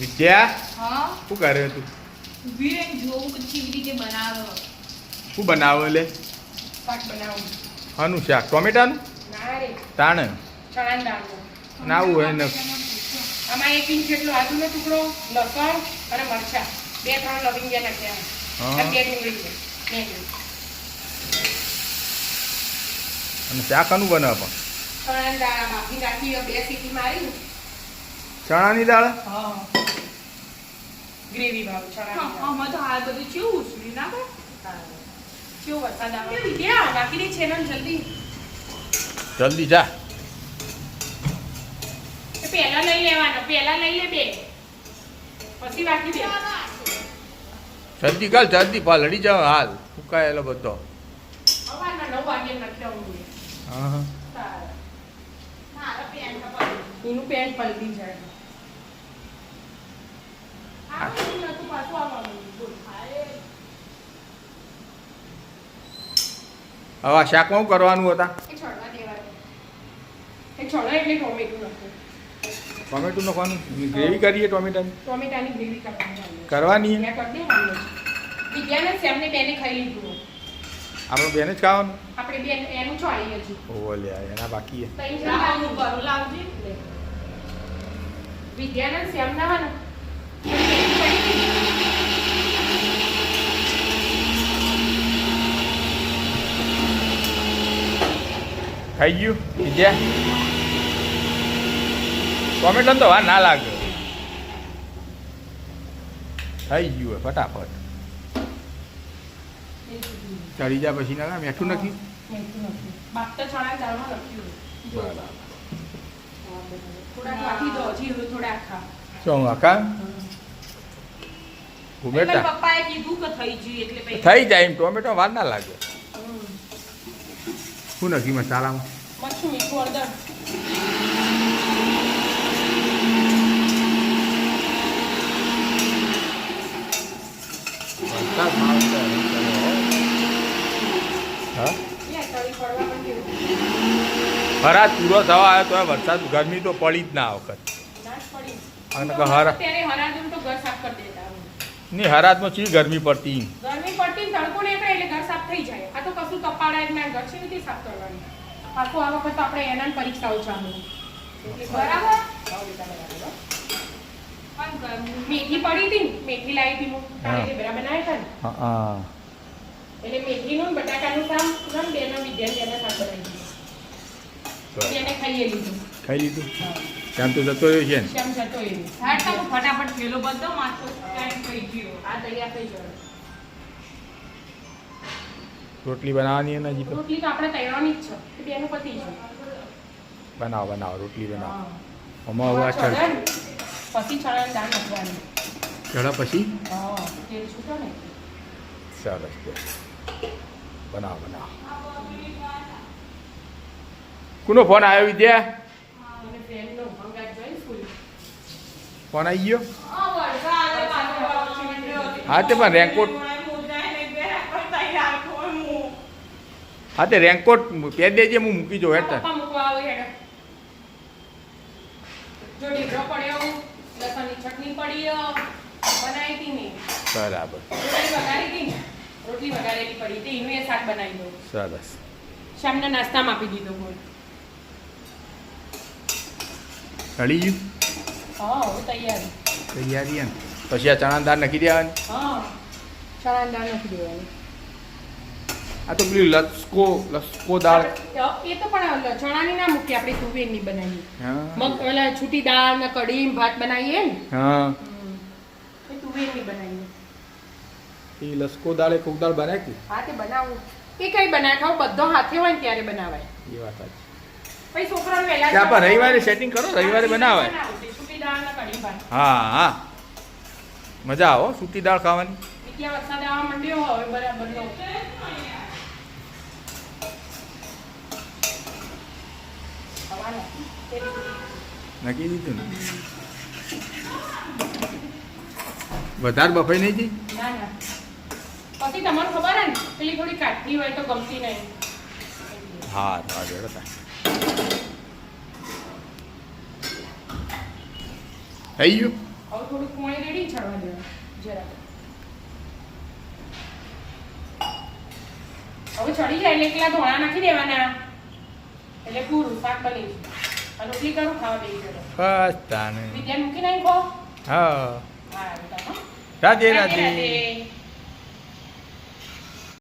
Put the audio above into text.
વિદ્યા હા શું કરે તું? ઊભી રહીને જોઉં કે કેવી રીતે બનાવે. શું બનાવો લે? શાક બનાવું. આનું શાક ટોમેટાનું ના રે તાણે ચણાની દાળનું. ના આવું હોય ને આમાં 1 ઇંચ જેટલો આદુનો ટુકડો, લસણ અને મરચાં 2-3 લવિંગિયા નાખ્યા. હા. અને 2 ડુંગળી છે. 2 ડુંગળી. અને શાક આનું બનાવે પણ ચણાની દાળ બાફી નાખી 2 સીટી મારી. ચણાની દાળ હા ગ્રેવી વાળું ચણાની દાળ. આમાં તો હાલ બધું કેવું ઉછળી ના ભાઈ કેવો વરસાદ આવે વિદ્યા નાખી દે છે ને જલ્દી. જલ્દી જા. એ પહેલા લઈ લેવાના, પહેલા લઈ લે 2 પછી બાકી 2. જલ્દી કર જલ્દી પલળી જાવ હાલ ફૂકાયેલો બધો. સવારના 9 વાગે નાખી આવું. હા હા મારા પેન્ટ એનું પેન્ટ પલટી જાય. આ બધું નતું પાછું આવવાનું. બોલ. હવે આ શાકમાં શું કરવાનું હતા? એ છોડવા દેવાનું. એ છોડો એટલે ટોમેટું નાખવું. ટોમેટું નાખવાનું ગ્રેવી કરીએ ટોમેટાની ટોમેટાની ગ્રેવી કરવાની. કરવાની મેં કરી દે હાલ જ. વિદ્યાને સેમને બેને ખાઈ લીધું. આપણે બેને જ ખાવાનું. આપણે બેન એનું છોડી હજી. ઓહો લે એના બાકી છે. તઈ રાહુલ બરો લાવજે વિદ્યાને સેમ ના હોય ને થઈ ગયું વિદ્યા ટોમેટો તો વાર ના લાગે થઈ ગયું હોય ફટાફટ ચડી જા પછી ના મેઠું નથી બાફતા ચણા દાળમાં લખ્યું. બરાબર થોડા કાઢી દો જીરું થોડા આખા. શું આખા એટલે ઘુમેટા પપ્પાએ કીધું કે થઈ ગયું એટલે પછી થઈ જાય એમ ટોમેટો વાર ના લાગે શું નથી મસાલામાં મરચું મીઠું હળદર. વરસાદ માં હા તળી પડવા માંડ્યું. હરાજ પૂરો થવા આવ્યો તો વરસાદ ગરમી તો પડી જ ના આ વખત નાશ પડી. અને કે હરા અત્યારે હરાજનું તો ઘર સાફ કરી દેતા. નહીં હરાજમાં ચી ગરમી પડતી ગરમી પડતી ને તડકો નીકળે એટલે ઘર સાફ થઈ જાય. આ તો કશું કપાડા જ ના ઘર છે નથી સાફ કરવાનું. પાછું આ વખત તો આપણે એના પરીક્ષાઓ ચાલુ. બરાબર. પણ મેથી પડી હતી ને, મેથી લાવી હતી હું કાલે ઢેબરા બનાવ્યા હતા ને. હા એટલે મેથીનું ને બટાકાનું શાક ને બેનો વિદ્યાર્થીઓના શાક બનાવી દીધું. એને ખાઈએ લીધું. ખાઈ લીધું ત્યાં તો જતો રહ્યો છે ને શ્યામ જતો એવી. હા તો હું ફટાફટ થેલો બધો માથો ટાઈમ થઈ ગયો આ તૈયાર થઈ જવાનું. રોટલી બનાવવાની ને હજી તો રોટલી તો આપણે તૈયારની જ છે. એ બેનું પતી છે. બનાવો બનાવો રોટલી બનાવો હા. આમાં હવે આ ચડ પછી ચણાની દાળ નાખવાની. ચડા પછી હા તેલ છૂટો ને. સરસ બનાવો બનાવો કોનો ફોન આવ્યો વિદ્યા અને ફ્રેન્ડનો ભંગાટ જોઈ સ્કૂલ. ફોન આવી ગયો આ વરસાદ પાછો હા તે પણ રેનકોટ હા તે રેનકોટ પહેરી દેજે હું મૂકી દઉં હેઠળ પપ્પા મૂકવા આવે હેડો. જો ઢીબરો પડ્યો, લસણની ચટણી પડી બનાવી હતી ને. બરાબર રોટલી વઘારી હતી ને. રોટલી વઘારેલી પડી હતી એનું એ શાક બનાવી દઉં. સરસ શામને નાસ્તામાં આપી દીધો બોલ. ચડી ગયું હા હવે તૈયાર. તૈયારી એમ પછી આ ચણા દાળ નાખી દેવાની હા ચણાની દાળ નાખી દેવાની. આ તો પેલી લસકો દાળ એ તો પણ ચણાની ના મૂકી આપણે તુવેરની બનાવીએ. હા મગ ઓલા છૂટી દાળ ને કઢી ને ભાત બનાવીએ ને. હા એ તુવેરની બનાવીએ. એ લસકો દાળ એ કોક દાળ બનાવી કે હા તે બનાવું. એ કઈ બનાવે ખાવ બધો હાથે હોય ને ત્યારે બનાવાય. એ વાત સાચી પછી છોકરાને વહેલા ત્યાં પણ રવિવારે સેટિંગ કરો રવિવારે બનાવાય છૂટી દાળ ને કઢી ભાત. હા હા મજા આવો સૂકી દાળ ખાવાની ત્યાં વરસાદ આવવા માંડ્યો હવે બરાબર નો. નક્કી દીધું ને વધારે બફાઈ નહીં જી ના ના પછી તમને ખબર હે ને પેલી થોડી કાઠી હોય તો ગમતી નહીં. હા જોડે થઈ ગયું હવે થોડું પાણી રેડી ચડવા દેવાનું જરા. હવે ચડી જાય એટલે એકલા ધોણા નાખી દેવાના એટલે પૂરું શાક બની ગયું. આ રોટલી કરું ખાવા બેસી જતો. બસ તાને વિદ્યાને મૂકી નાખો. હા હા બેટા, હો. રાધે રાધે રાધે રાધે.